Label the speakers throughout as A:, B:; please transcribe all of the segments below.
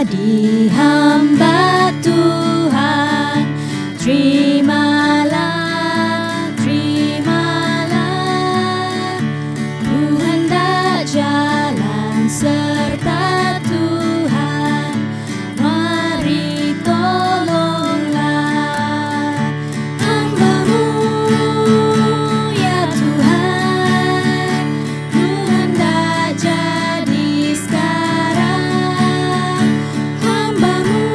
A: jadi hamba Tuhan. Terimalah, terimalah, ku hendak jalan serta Tuhan. Mari tolonglah hamba-Mu ya Tuhan, ku hendak jadi sekarang hamba-Mu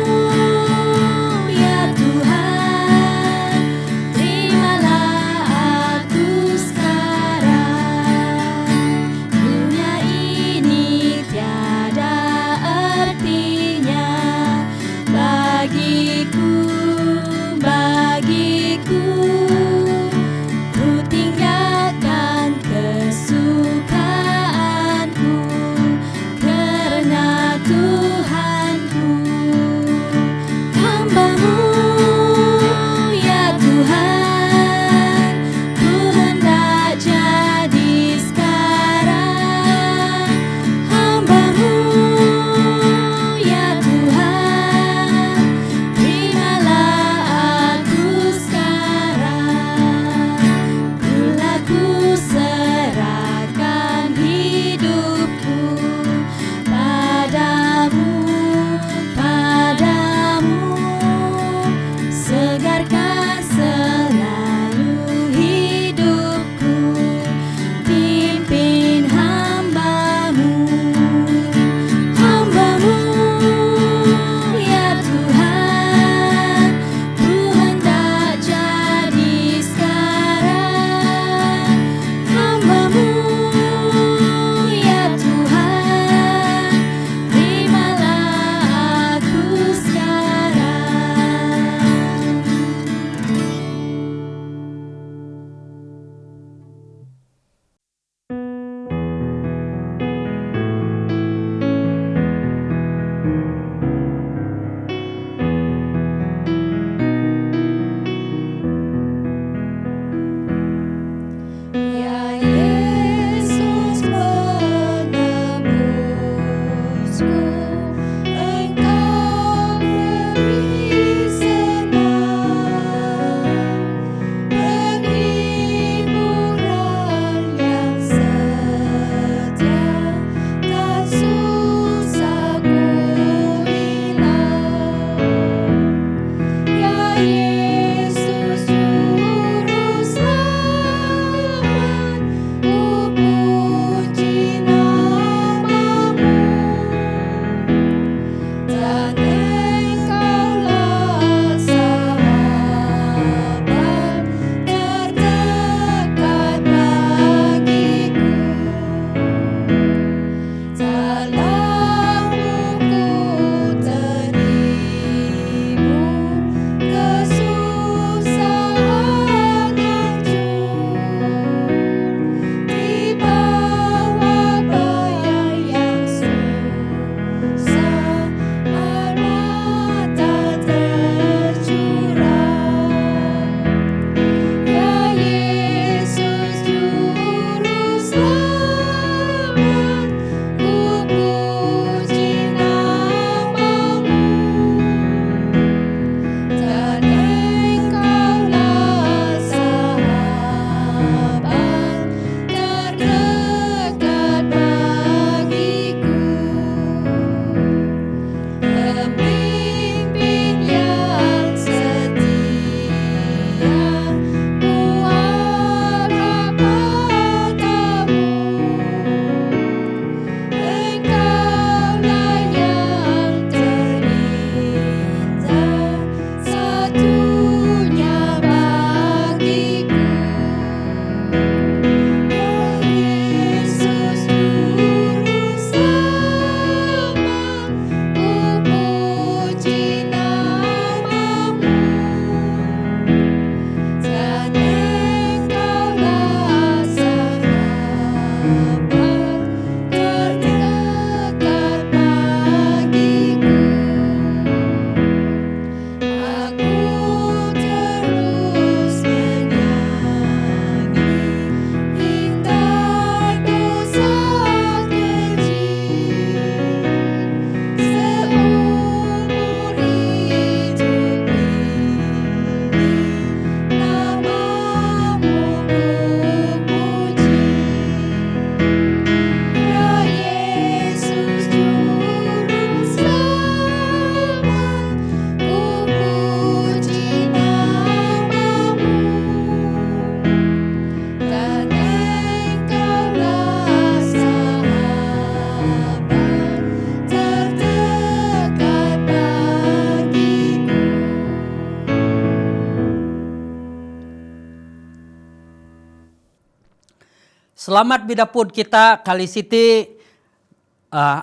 B: Selamat bidapud kita kali siti.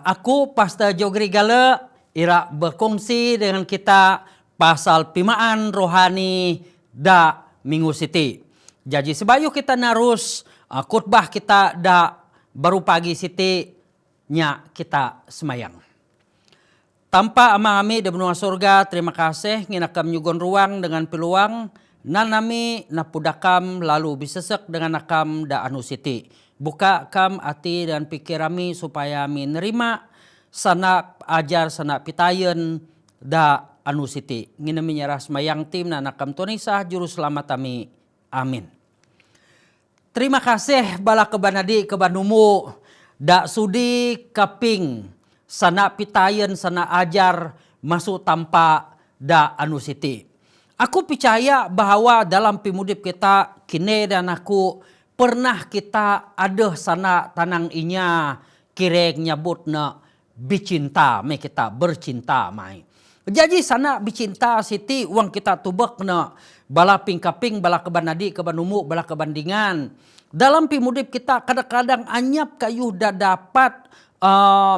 B: Aku Pastor Jogri Gala ira berkongsi dengan kita pasal pimaan rohani da minggu siti. Jadi sebayu kita narus khotbah kita da baru pagi siti nya kita semayang. Tanpa amang kami di benua surga, terima kasih nginakam nyugon ruang dengan peluang nanami napudakam lalu bisesek dengan nakam da anu siti. Buka kam hati dan pikir kami supaya kami nerima sana ajar sana pitayen da anu siti. Ngina menyerah semayang tim na nakam Tunisa juru selamat kami. Amin. Terima kasih bala kebanadi kebanumu da sudi kaping sana pitayen sana ajar masuk tanpa da anu siti. Aku percaya bahwa dalam pimudip kita kini dan aku pernah kita ada sana tanang inya kirek nyabut na bicinta me kita bercinta mai. Jadi sana bicinta siti uang kita tubak na bala pingkaping bala kebanadi kebanumu bala kebandingan. Dalam pimudip kita kadang-kadang anyap kayu dah dapat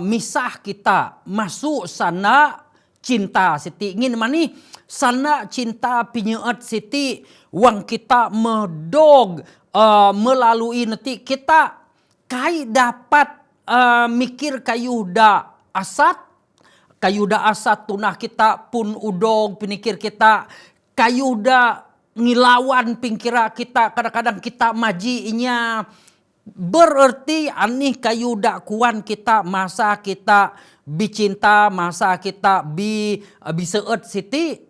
B: misah kita masuk sana cinta siti ingin mani sana cinta pinyeat siti wang kita medog melalui nanti kita kai dapat mikir kayu da asat tunah kita pun udog pinikir kita kayu da ngilawan pingkira kita kadang-kadang kita majinya berarti anih kayu da kuan kita masa kita bicinta masa kita biseut siti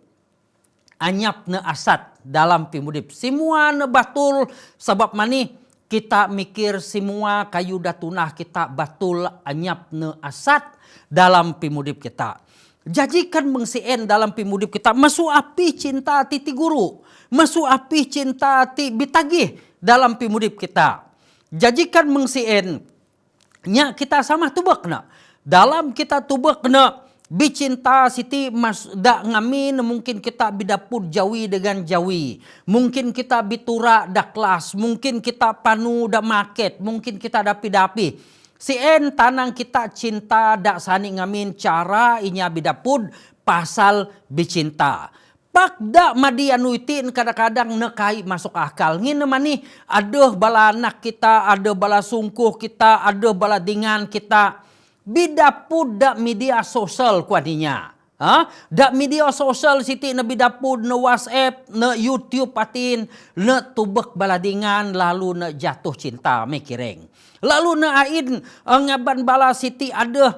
B: anyap ne asat dalam pimudip. Semua ne batul sebab mani kita mikir semua kayu datunah kita batul anyap ne asat dalam pimudip kita. Jajikan mengsien dalam pimudip kita masuk api cinta ti guru, masuk api cinta ti bitagih dalam pimudip kita. Jajikan mengsien nya kita sama tubak na. Dalam kita tubak na bicinta siti mas da ngamin mungkin kita bidapud jawi dengan jawi. Mungkin kita bitura da kelas, mungkin kita panu da market, mungkin kita dapi-dapi. Sien tanang kita cinta da sani ngamin cara inya bidapud pasal bicinta. Pak da madi anu itin kadang-kadang nekai masuk akal. Ngin mani aduh bala anak kita, aduh bala sungkuh kita, aduh bala dingan kita. Bidapud da media sosial kuadinya. Da media sosial siti na bidapud na WhatsApp, na YouTube patin, na tubek baladingan lalu na jatuh cinta mekireng. Lalu na ain ngaban bala siti ada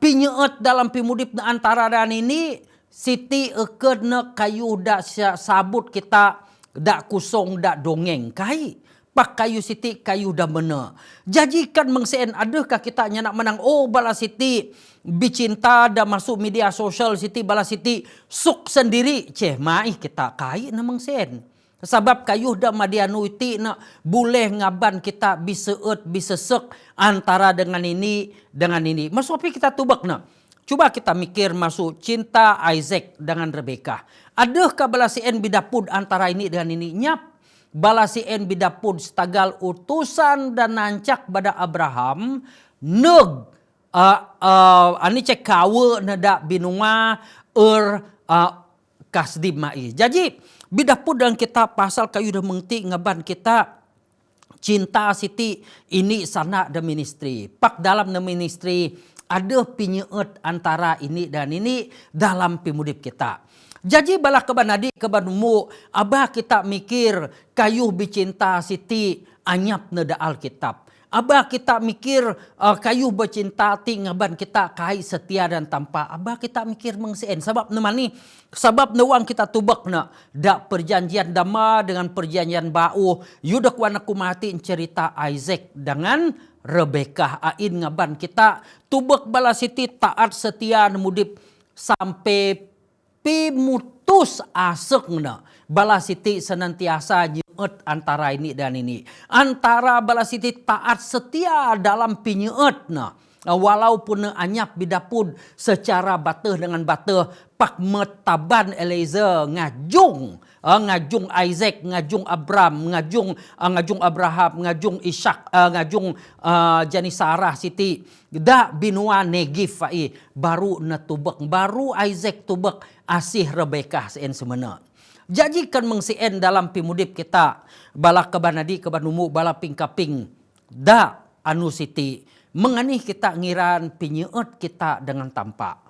B: pinyeut dalam pimudip na antara dan ini siti eked na kayu da sabut kita da kusong da dongeng kai. Pak kayu siti kayu da mena. Jajikan mengseen adakah kita nak menang bala siti bicinta da masuk media sosial siti bala siti suk sendiri mai kita kai na mengseen. Sebab kayu da madianu iti na boleh ngaban kita biseut bisesek antara dengan ini dengan ini. Masuk apa kita tubak na? Coba kita mikir masuk cinta Isaac dengan Rebecca. Adakah bala sien bidapud antara ini dengan ini? Nyap. Bala sien bidapud setagal utusan dan nancak pada Abraham neg ani cek kawe nada binuma kasdim mai. Jadi bidapud dan kita pasal kayu dah mengti ngaban kita cinta siti ini sana da ministry. Pak dalam da ministry ada pinyeut antara ini dan ini dalam pimudip kita. Jadi bala kebanadi kebanumu abah kita mikir kayu bicinta siti anyap neda Alkitab. Abah kita mikir kayu bercinta ti ngaban kita kai setia dan tanpa. Abah kita mikir mengsien sebab nemani sebab neuang kita tubak na da perjanjian dama dengan perjanjian bau yudak wanaku mati cerita Isaac dengan Rebecca ain ngaban kita tubak bala siti taat setia nemudip sampai pimutus asekna bala siti senantiasa nyeut antara ini dan ini. Antara bala siti taat setia dalam pinyeutna. Walaupun anyap bidapud secara bateh dengan bateh pak metaban Eliezer ngajung ngajung Isaac, ngajung Abram, ngajung Abraham, ngajung Ishak, ngajung jani Sarah siti da binua Negev fai baru natubek, baru Isaac tubek asih Rebekah sien semena. Jadi kan mengsien dalam pimudip kita bala kebanadi kebanumu bala pingkaping da anu siti menganih kita ngiran pinyeut kita dengan tampak.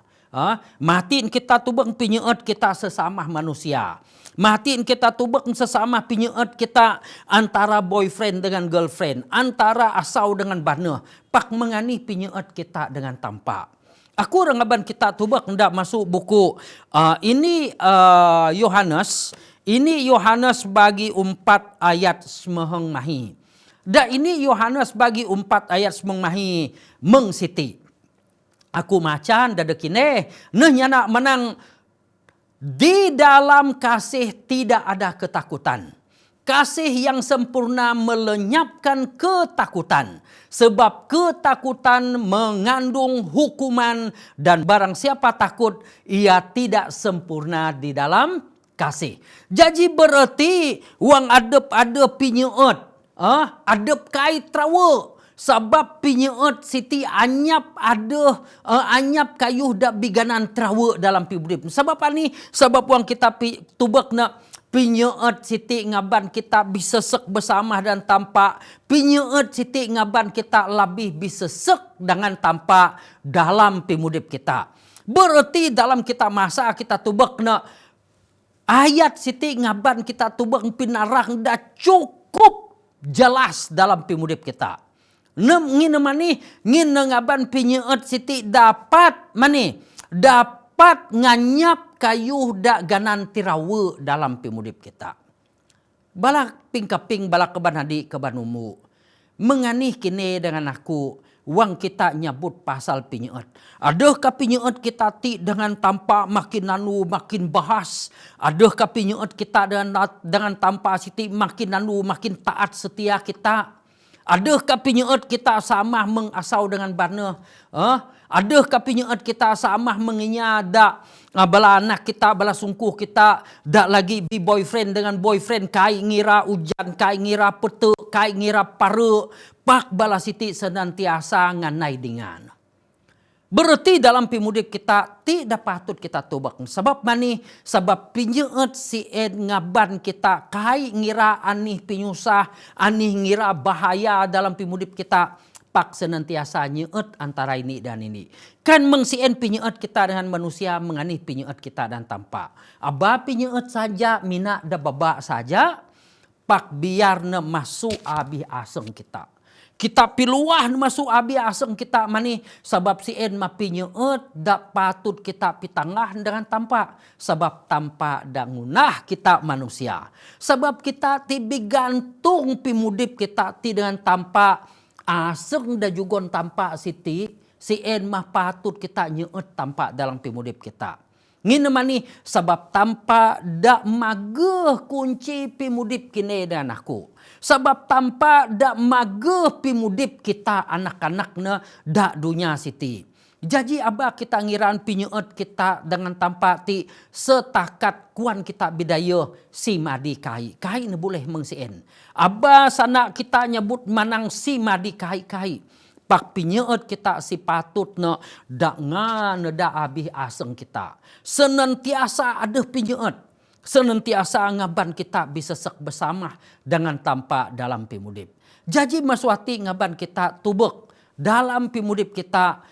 B: Matiin kita tubek pinyeut kita sesama manusia. Matiin kita tubek sesama pinyeut kita antara boyfriend dengan girlfriend, antara asau dengan bana. Pak menganih pinyeut kita dengan tampak. Aku rengaban kita tubek hendak masuk buku ini Yohanes. Ini Yohanes bagi 4 ayat semeheng mahi. Da ini Yohanes bagi 4 ayat semeheng mahi meng siti. Aku macan dadekine neh nyana menang di dalam kasih tidak ada ketakutan. Kasih yang sempurna melenyapkan ketakutan. Sebab ketakutan mengandung hukuman dan barang siapa takut ia tidak sempurna di dalam kasih. Jadi berarti wang adep pinyeut, adep kait trawe. Sebab pinyeut siti anyap anyap kayuh dak biganan trawe dalam pibudip. Sebab ani sebab wang kita tubek na pinyeut siti ngaban kita bisa sek bersama dan tampak. Pinyeut siti ngaban kita lebih bisa sek dengan tampak dalam pimudip kita. Berarti dalam kita masa kita tubek na ayat siti ngaban kita tubek pinarang dah cukup jelas dalam pimudip kita. Ngin mani ngin ngaban pinyeut siti dapat mani dapat nganyap kayuh dak ganan tirawe dalam pimudip kita. Bala pingkaping bala keban hadi keban umu. Menganih kini dengan aku wang kita nyabut pasal pinyeut. Adakah pinyeut kita ti dengan tanpa makin nanu makin bahas? Adakah pinyeut kita dengan tanpa siti makin nanu makin taat setia kita? Adakah pinyeut kita sama mengasau dengan bana? Adakah pinyeut kita sama menginya dak bala anak kita, bala sungkuh kita dak lagi bi boyfriend dengan boyfriend kai ngira hujan, kai ngira pete, kai ngira pare, pak bala siti senantiasa nganai dengan. Berarti dalam pimudip kita tidak patut kita tubak. Sebab mani? Sebab pinyeut si ngaban kita kai ngira anih pinyusah, anih ngira bahaya dalam pimudip kita. Pak senantiasa nyeut antara ini dan ini. Kan mengsien pinyeut kita dengan manusia menganih pinyeut kita dan tampak. Aba pinyeut saja mina da baba saja. Pak biar ne masuk abih aseng kita. Kita piluah masuk abi aseng kita mani sebab si en mapinyeut dak patut kita pitangah dengan tampak sebab tampak dak ngunah kita manusia sebab kita tibi gantung pimudip kita ti dengan tampak aseng da jugon tampak siti si en mah patut kita nyeut tampak dalam pimudip kita. Ngin mani sebab tanpa dak mageh kunci pimudip kini dan aku. Sebab tanpa dak mageh pimudip kita anak-anakna dak dunia siti. Jadi aba kita ngiran pinyeut kita dengan tanpa ti setakat kuan kita bidaya si madi kai. Kai ne boleh mengsien. Aba sana kita nyebut manang si madi kai. Pak pinyeut kita si patutna dak ngan dak abih aseng kita. Senantiasa ada pinyeut. Senantiasa ngaban kita bisa sek bersama dengan tanpa dalam pimudip. Jadi maswati ngaban kita tubek dalam pimudip kita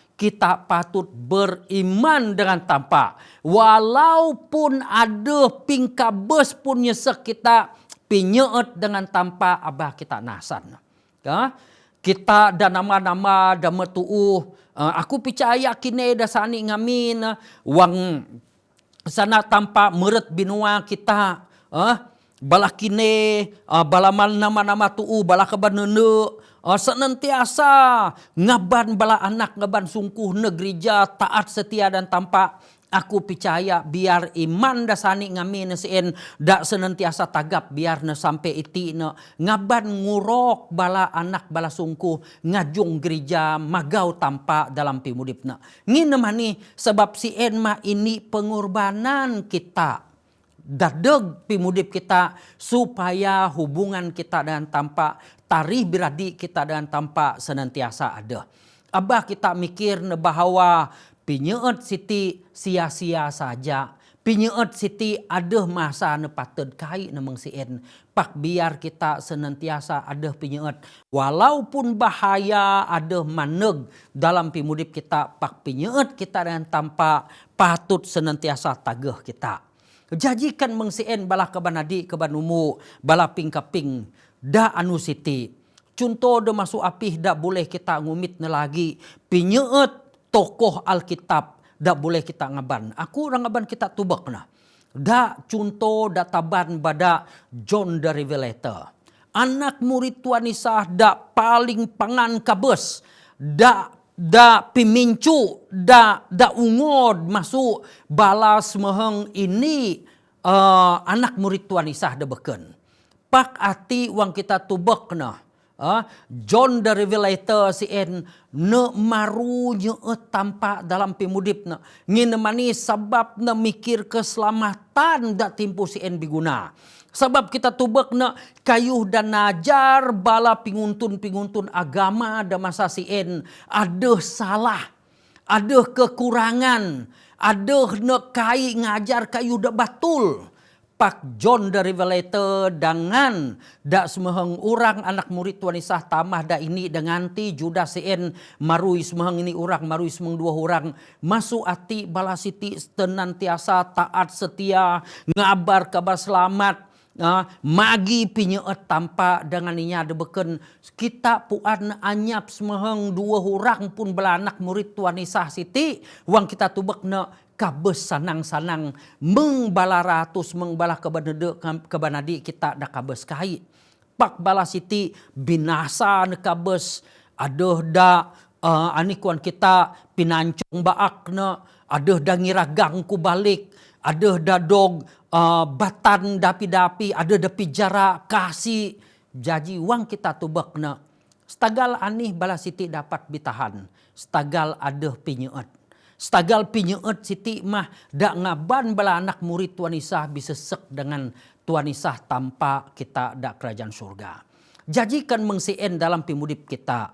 B: patut beriman dengan tanpa. Walaupun ada pingkabes pun nyesek kita pinyeut dengan tanpa abah kita nasan. Ya? Kita dan nama-nama dan metuuh. Aku percaya kini dasani ngamin wang sana tanpa meret binua kita. Bala kini, bala nama-nama tuuh, bala kebanene. Senantiasa ngaban bala anak, ngaban sungkuh negerija, taat setia dan tanpa. Aku percaya biar iman dasani ngamin sien dak senantiasa tagap biar na sampai iti na ngaban ngurok bala anak bala sungkuh ngajung gereja magau tanpa dalam pimudipna. Ngin mani sebab sien ma ini pengorbanan kita. dadeg pimudip kita supaya hubungan kita dengan tampak tarih biradik kita dengan tampak senantiasa ada. Abah kita mikir bahwa pinyeut siti sia-sia saja. Pinyeut siti ada masa patut kai nemeng sien. Pak biar kita senantiasa ada pinyeut. Walaupun bahaya ada maneg dalam pimudip kita, pak pinyeut kita dengan tampak patut senantiasa tagah kita. Jajikan mengsien bala kebanadi kebanumu bala ping-kaping da anu siti. Contoh da masuk apih da boleh kita ngumit na lagi. Pinyeut tokoh Alkitab da boleh kita ngaban. Aku orang ngaban kita tubak na. Da contoh da taban bada John the Revelator. Anak murid Tuhan Yesus da paling pangan kabes. Da pimincu, da ungod masuk balas meheng ini anak murid Tuhan Yesus da beken. Pak ati wang kita tubak na. John the Revelator sien ne maru nyeut tampak dalam pimudip na. Ngin manis sabab na mikir keselamatan da timpu sien biguna. Sebab kita tubek na kayuh dan najar bala pinguntun-pinguntun agama da masa sien ada salah, ada kekurangan, ada na kai ngajar kayuh da batul. Pak John the Revelator dengan da semeheng orang anak murid Tuhan Yesus tamah da ini dengan ti Judas sien marui semeheng ini orang marui semeheng dua orang masuk ati bala siti senantiasa taat setia ngabar kabar selamat. Magi pinyeut tampak dengan inya ada beken kita puan anyap semeheng dua orang pun bala anak murid Tuhan Yesus siti wang kita tubek na kabes sanang-sanang mengbala ratus mengbala kebanadi kita da kabes kai. Pak bala siti binasa na kabes aduh da anikuan kita pinancong baak na aduh da ngiragang ku balik aduh da dog batan dapi-dapi ada dapi jarak kasih jaji wang kita tubak na stagal anih bala siti dapat bitahan stagal ada pinyeut stagal pinyeut siti mah da ngaban bala anak murid Tuhan Yesus bisa sek dengan Tuhan Yesus tanpa kita da kerajaan surga. Jajikan mengsien dalam pimudip kita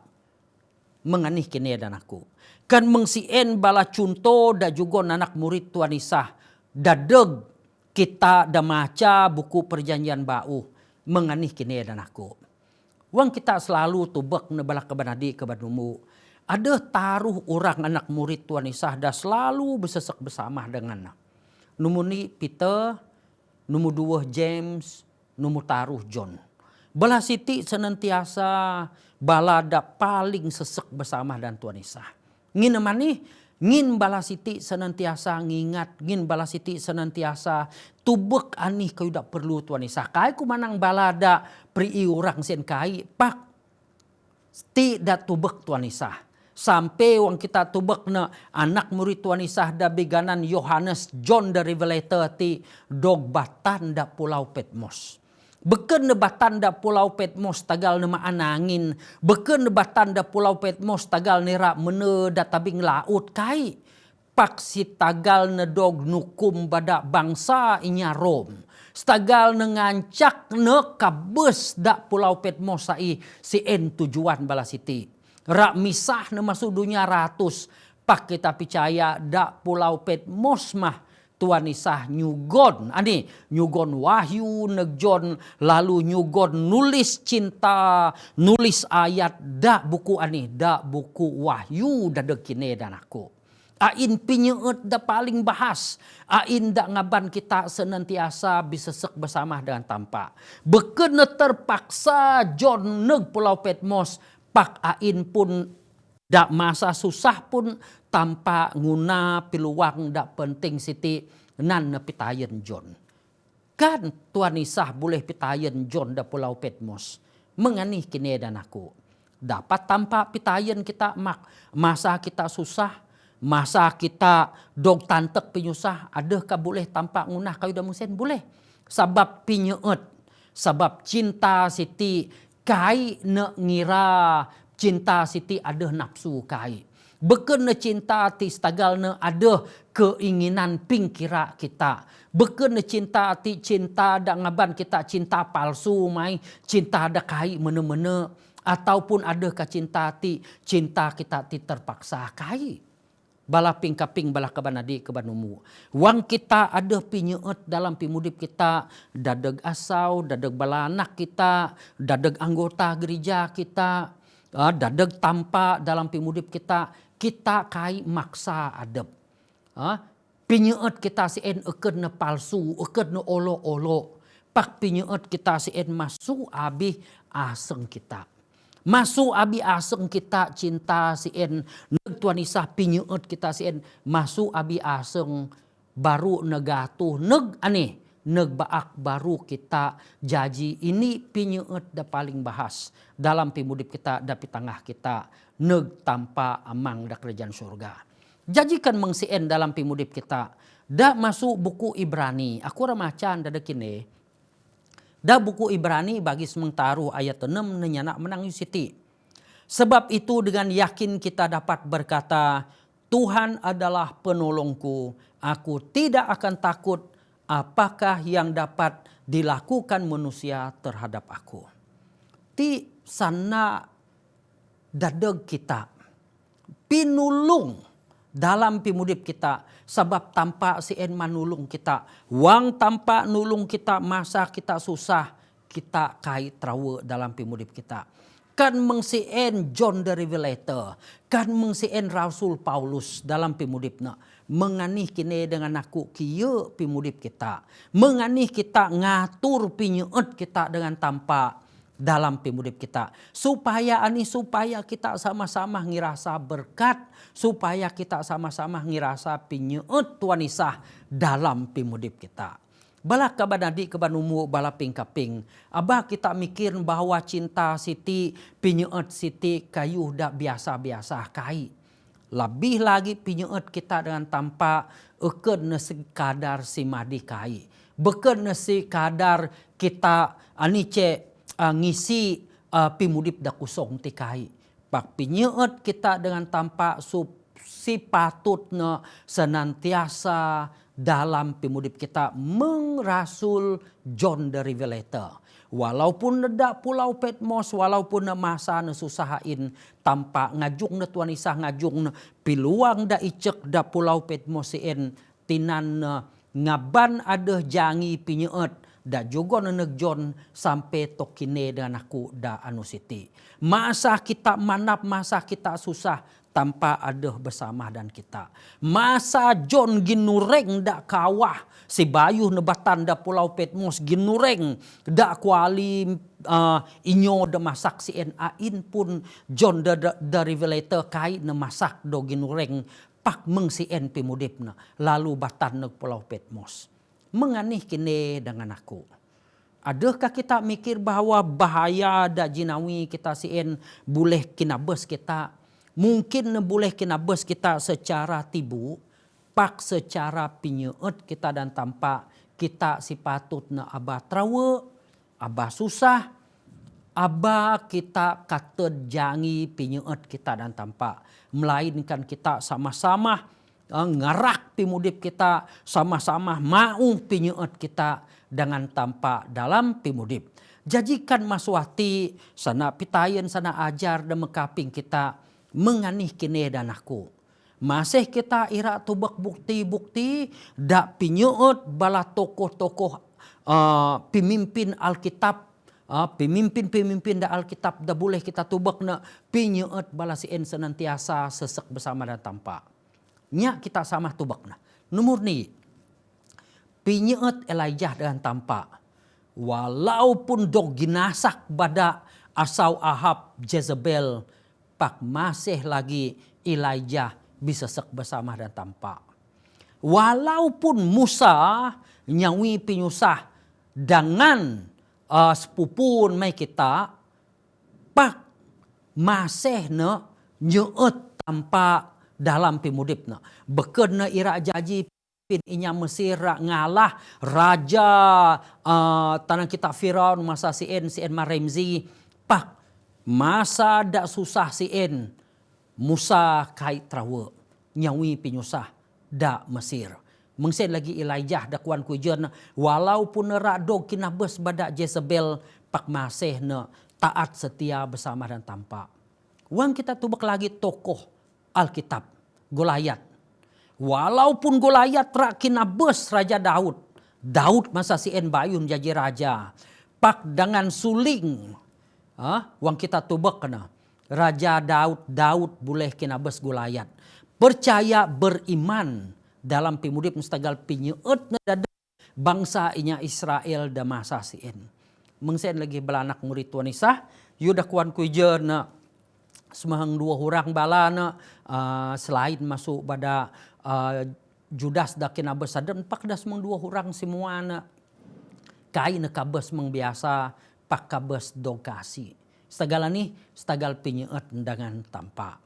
B: menganih kini dan aku kan mengsien bala contoh da juga anak murid Tuhan Yesus dadeg kita dah maca buku perjanjian bau menganih kini dan aku. Wang kita selalu tubek nebala kebanadi kebanumu. Ada taruh orang anak murid Tuhan Yesus dah selalu bersesek bersama dengan. Numuni Peter, numur dua James, numur taruh John. Bala siti senantiasa bala dah paling sesek bersama dan Tuhan Yesus. Ngin mani ngin bala siti senantiasa ngingat, ngin bala siti senantiasa tubek anih kayu dak perlu Tuhan Yesus. Kai ku manang bala da pri urang sen kai pak sti da tubek Tuhan Yesus. Sampai wang kita tubek na anak murid Tuhan Yesus da biganan Yohanes John the Revelator ti dog batan da Pulau Patmos. Beken nebatan da Pulau Patmos tagal nama anangin. Beken nebatan da Pulau Patmos tagal nera mene da tabing laut kai. Pak si tagal nedog nukum bada bangsa inya Rom. Stagal nengancak ne kabes da Pulau Patmos sai si en tujuan bala siti. Rak misah ne masuk dunia ratus. Pak kita percaya da Pulau Patmos mah Tuhan Yesus nyugon, nyugon wahyu negjon lalu nyugon nulis cinta, nulis ayat da buku da buku wahyu da dekine dan aku. Ain pinyeut da paling bahas, ain da ngaban kita senantiasa bisa sek bersama dengan tanpa. Beken terpaksa John neg Pulau Patmos, pak ain pun da masa susah pun tanpa nguna piluang dak penting siti nan pitayen John. Kan Tuhan Yesus boleh pitayen John da Pulau Patmos. Menganih kini dan aku. Dapat tanpa pitayen kita masa kita susah, masa kita dog tantek penyusah, adakah boleh tanpa ngunah kayu da musen? Boleh. Sabab pinyeut, sabab cinta siti kai ne ngira cinta siti ada nafsu kai. Beken cinta ti stagalna ada keinginan pingkira kita. Beken cinta ti cinta da ngaban kita cinta palsu mai, cinta da kai mene-mene, ataupun ada ka cinta ti cinta kita ti terpaksa kai. Bala ping-kaping bala kabanadi kabanumu. Wang kita ada pinyeut dalam pimudip kita, dadeg asau, dadeg bala anak kita, dadeg anggota gereja kita, dadeg tampa dalam pimudip kita kai maksa adep. Pinyeut kita sien ekeun palsu, ekeun olo-olo. Pak pinyeut kita sien masu abih aseng kita. Masu abi aseng kita cinta sien neg Tuhan Isah pinyeut kita sien masu abi aseng baru negatuh neg aneh neg baak baru kita jaji ini pinyeut da paling bahas dalam pimudip kita da pitangah kita neg tanpa amang da kerajaan surga. Jajikan mengsien dalam pimudip kita da masuk buku Ibrani. Aku ramacan da dekine. Da buku Ibrani bagi semengtaruh ayat 6 nenyana menang Siti. Sebab itu dengan yakin kita dapat berkata, Tuhan adalah penolongku, aku tidak akan takut apakah yang dapat dilakukan manusia terhadap aku. Ti sana dadeg kita, pinulung dalam pimudip kita, sebab tanpa sien manulung kita. Wang tanpa nulung kita masa kita susah, kita kai trawe dalam pimudip kita. Kan mengsien John the Revelator, kan mengsien Rasul Paulus dalam pimudipna. Menganih kini dengan aku kieu pimudip kita. Menganih kita ngatur pinyeut kita dengan tanpa dalam pimudip kita. Supaya kita sama-sama ngirasa berkat. Supaya kita sama-sama ngirasa pinyeut Tuhan Isah dalam pimudip kita. Bala kabanadi kabanumu bala ping-kaping. Abah kita mikir bahwa cinta siti pinyeut siti kayuh dak biasa-biasa kai. Lebih lagi pinyeut kita dengan tanpa ekeun sekadar simadi kai. Beken sekadar kita anice ngisi pimudip da kusong ti kai. Pak pinyeut kita dengan tanpa si patutna senantiasa dalam pimudip kita mengrasul John the Revelator. Walaupun neda Pulau Patmos, walaupun na masa na susahain tanpa ngajung na Tuhan Isah ngajung na piluang da icek da Pulau Patmos sien tinan ngaban adeh jangi pinyeut da juga neneg John sampai tokine dengan aku da anu siti. Masa kita manap, masa kita susah tanpa adeh bersama dan kita. Masa John ginureng da kawah si bayuh nebatan da Pulau Patmos ginureng da kuali inyo da masak si ain pun John the Revelator kai na masak do ginureng pak meng si pimudipna lalu batan neg Pulau Patmos. Menganih kini dengan aku. Adakah kita mikir bahwa bahaya da jinawi kita sien boleh kinabes kita? Mungkin boleh kinabes kita secara tibu, pak secara pinyeut kita dan tanpa kita si patutna abah trawe, abah susah, abah kita kated jangi pinyeut kita dan tanpa. Melainkan kita sama-sama ngarak pimudip kita, sama-sama mau pinyeut kita dengan tanpa dalam pimudip. Jajikan maswati sana pitayen sana ajar dan mekaping kita menganih kini dan aku. Masih kita ira tubak bukti-bukti dak pinyeut bala tokoh-tokoh pemimpin Alkitab, pemimpin-pemimpin da Alkitab da boleh kita tubak na pinyeut bala sien senantiasa sesek bersama dan tanpa. Nya kita sama tubak na. Nomor ni pinyeut Elijah dengan tanpa. Walaupun dog ginasak bada asau Ahab Jezebel, pak masih lagi Elijah bisa sek bersama dan tanpa. Walaupun Musa nyawi pinyusah dengan sepupun mai kita, pak masih na nyeut tanpa dalam pimudipna. Bekeun ira jaji pin inya Mesir ngalah raja tanah kita Firaun masa sien Maremzi pak masa dak susah sien Musa kai trawe nyawi pinyusah da Mesir. Mengsen lagi Elijah da kuan kujen walaupun nerak dog kinabes badak Jezebel pak masih ne taat setia bersama dan tampak. Wang kita tubek lagi tokoh Alkitab Goliat. Walaupun Goliat rak kinabes Raja Daud. Daud masa sien bayun jadi raja. Pak dengan suling. Wang kita tubek kena. Raja Daud boleh kinabes Goliat. Percaya beriman dalam pimudip mustagal pinyeut dada bangsa inya Israel da masa sien. Mengsen lagi belanak murid Tuhan Isa. Yuda kuan kuijeuna semahang 2 orang balana selain masuk pada Judas da kinabes sadem pak da semang 2 orang semuana kai nekabes meng biasa pak kabes dogasi. Segala ni stagal pinyeut dengan tampak.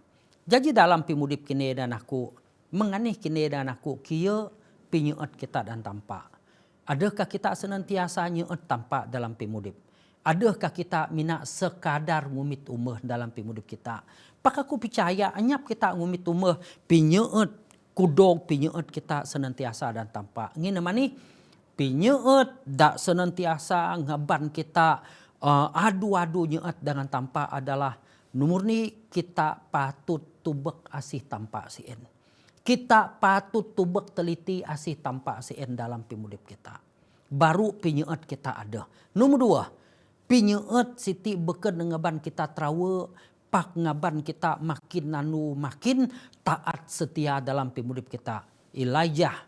B: Jadi dalam pimudip kini dan aku menganih kini dan aku kieu pinyeut kita dan tampak. Adakah kita senantiasa nyeut tampak dalam pimudip? Adakah kita mina sekadar ngumit umeh dalam pimudip kita? Pak aku percaya anyap kita ngumit umeh pinyeut kudog pinyeut kita senantiasa dan tampak. Ngina mani pinyeut dak senantiasa ngaban kita adu-adu nyeut dengan tampak adalah nomor ni kita patut tubek asih tampak sien. Kita patut tubek teliti asih tampak sien dalam pimudip kita. Baru pinyeut kita ada. Nomor 2, pinyeut siti beken ngaban kita trawe pak ngaban kita makin nanu makin taat setia dalam pimudip kita. Elijah,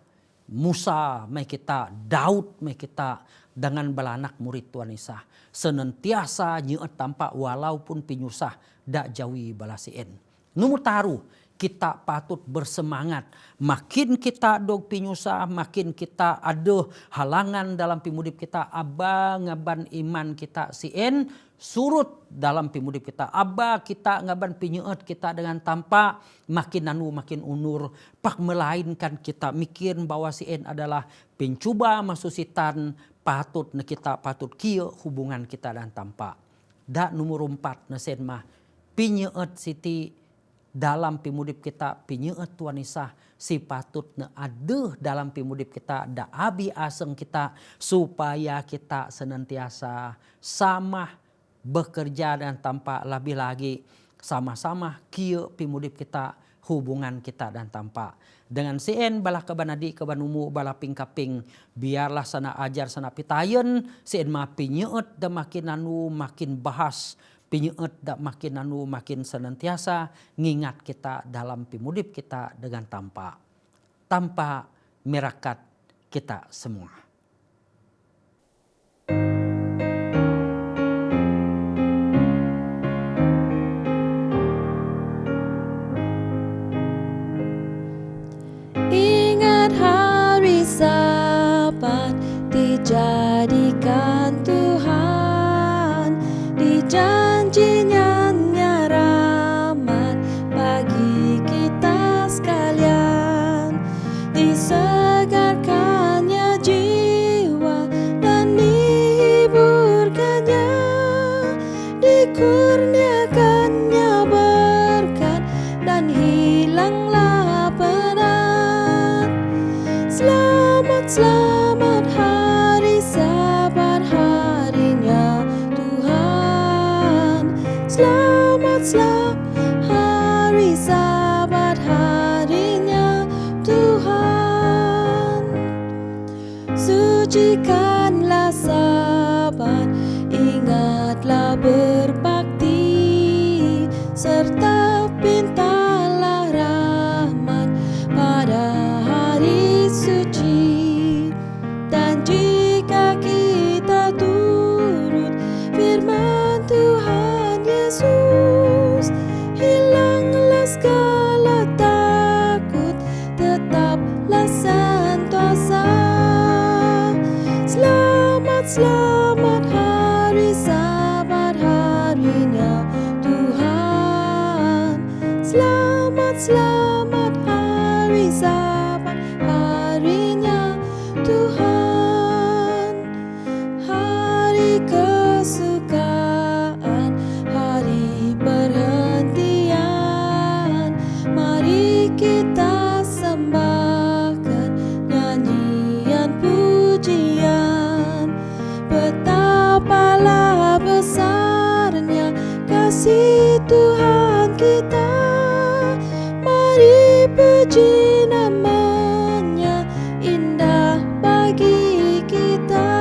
B: Musa mai kita, Daud mai kita dengan belanak murid Tuhan Isa. Senantiasa nyeut tampak walaupun pinyusah dak jawi balasien. Nomor taruh kita patut bersemangat. Makin kita dog pinyusah, makin kita ada halangan dalam pimudip kita. Aba ngaban iman kita sien surut dalam pimudip kita. Aba kita ngaban pinyeut kita dengan tampak makin nanu makin unur. Pak melainkan kita mikir bahwa sien adalah pencuba masusitan patut na kita patut kieu hubungan kita dan tampak. Da nomor 4 na sen mah pinyeut siti dalam pimudip kita pinyeut Tuhan Isa si patutna adeuh dalam pimudip kita da abi aseng kita supaya kita senantiasa sama bekerja dan tampak lebih lagi sama-sama kieu pimudip kita hubungan kita dan tampak. Dengan sien balah kebanadi kebanumu balah pingkaping biarlah sana ajar sana pitayen sien mah pinyeut da makin anu makin bahas pinyeut dak makin anu makin senantiasa ngingat kita dalam pimudip kita dengan tampak tanpa merakat kita semua.
A: Ingat hari Sabat dijadikan Tuhan, dijanjinya rahmat bagi kita sekalian, disegarkannya jiwa dan dihiburkannya, dikurniakannya berkat dan hilanglah penat. Selamat, selamat hari Sabat, harinya Tuhan. Selamat, selamat hari Sabat, harinya Tuhan. Sucikanlah Sabat, ingatlah berbakti, serta pintalah rahmat pada hari suci. Dan jika kita turut firman Tuhan Yesus, hilanglah segala takut, tetaplah sentosa. Selamat, selamat hari Sabat, harinya Tuhan. kasih Tuhan kita, mari puji namanya, indah bagi kita.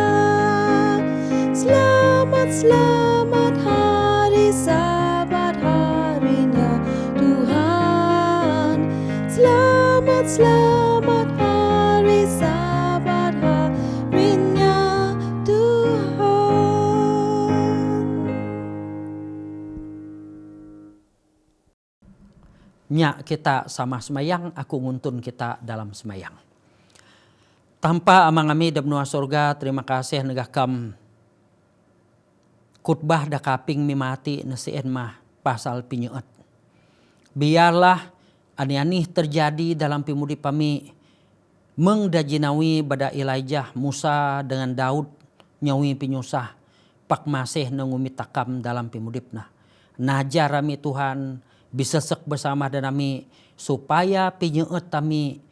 A: Selamat, selamat hari Sabat, harinya Tuhan. Selamat, selamat hari Sabat, harinya Tuhan.
B: Nyak kita sama semayang, aku nguntun kita dalam semayang. Tanpa amang ami da benua surga, terima kasih negakam khutbah da kaping mimati nasien mah pasal pinyeut. Biarlah ani-ani terjadi dalam pimudi pami mengdajinawi bada Elijah, Musa dengan Daud nyawi pinyusah pak masih nangumi takam dalam pimudipna. Najar rami Tuhan bisa sek bersama dan nami supaya pinyeut tami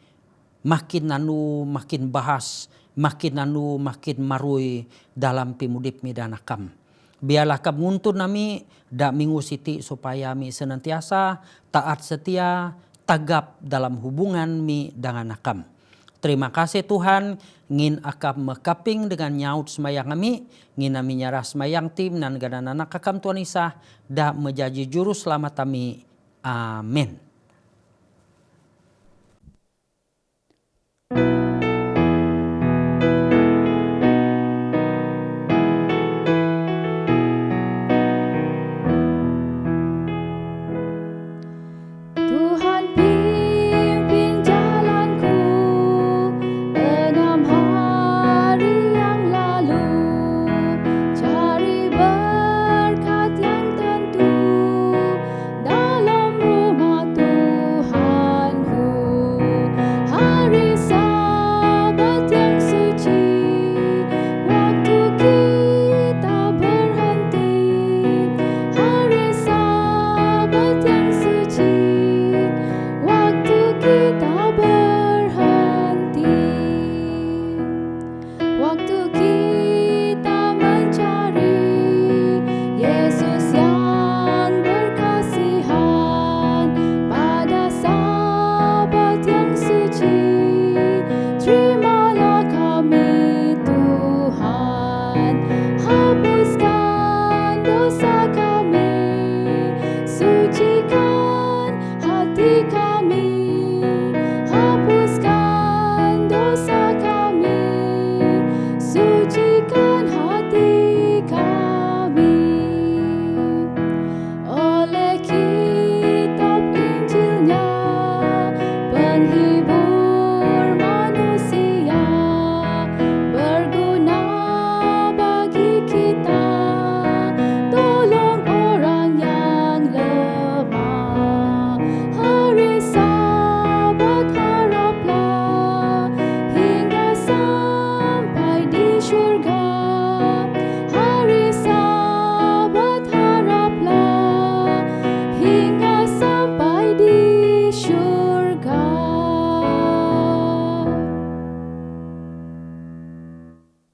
B: makin nanu makin bahas, makin nanu makin marui dalam pimudip mi danakam. Biarlah kam nguntun nami da minggu siti supaya mi senantiasa taat setia tagap dalam hubungan mi dengan nakam. Terima kasih Tuhan, ngin akam mekaping dengan nyaut semayang kami, ngin nami nyarah semayang tim dan gana anak kakam Tuhan Isa da menjadi juru selamat kami. Amin.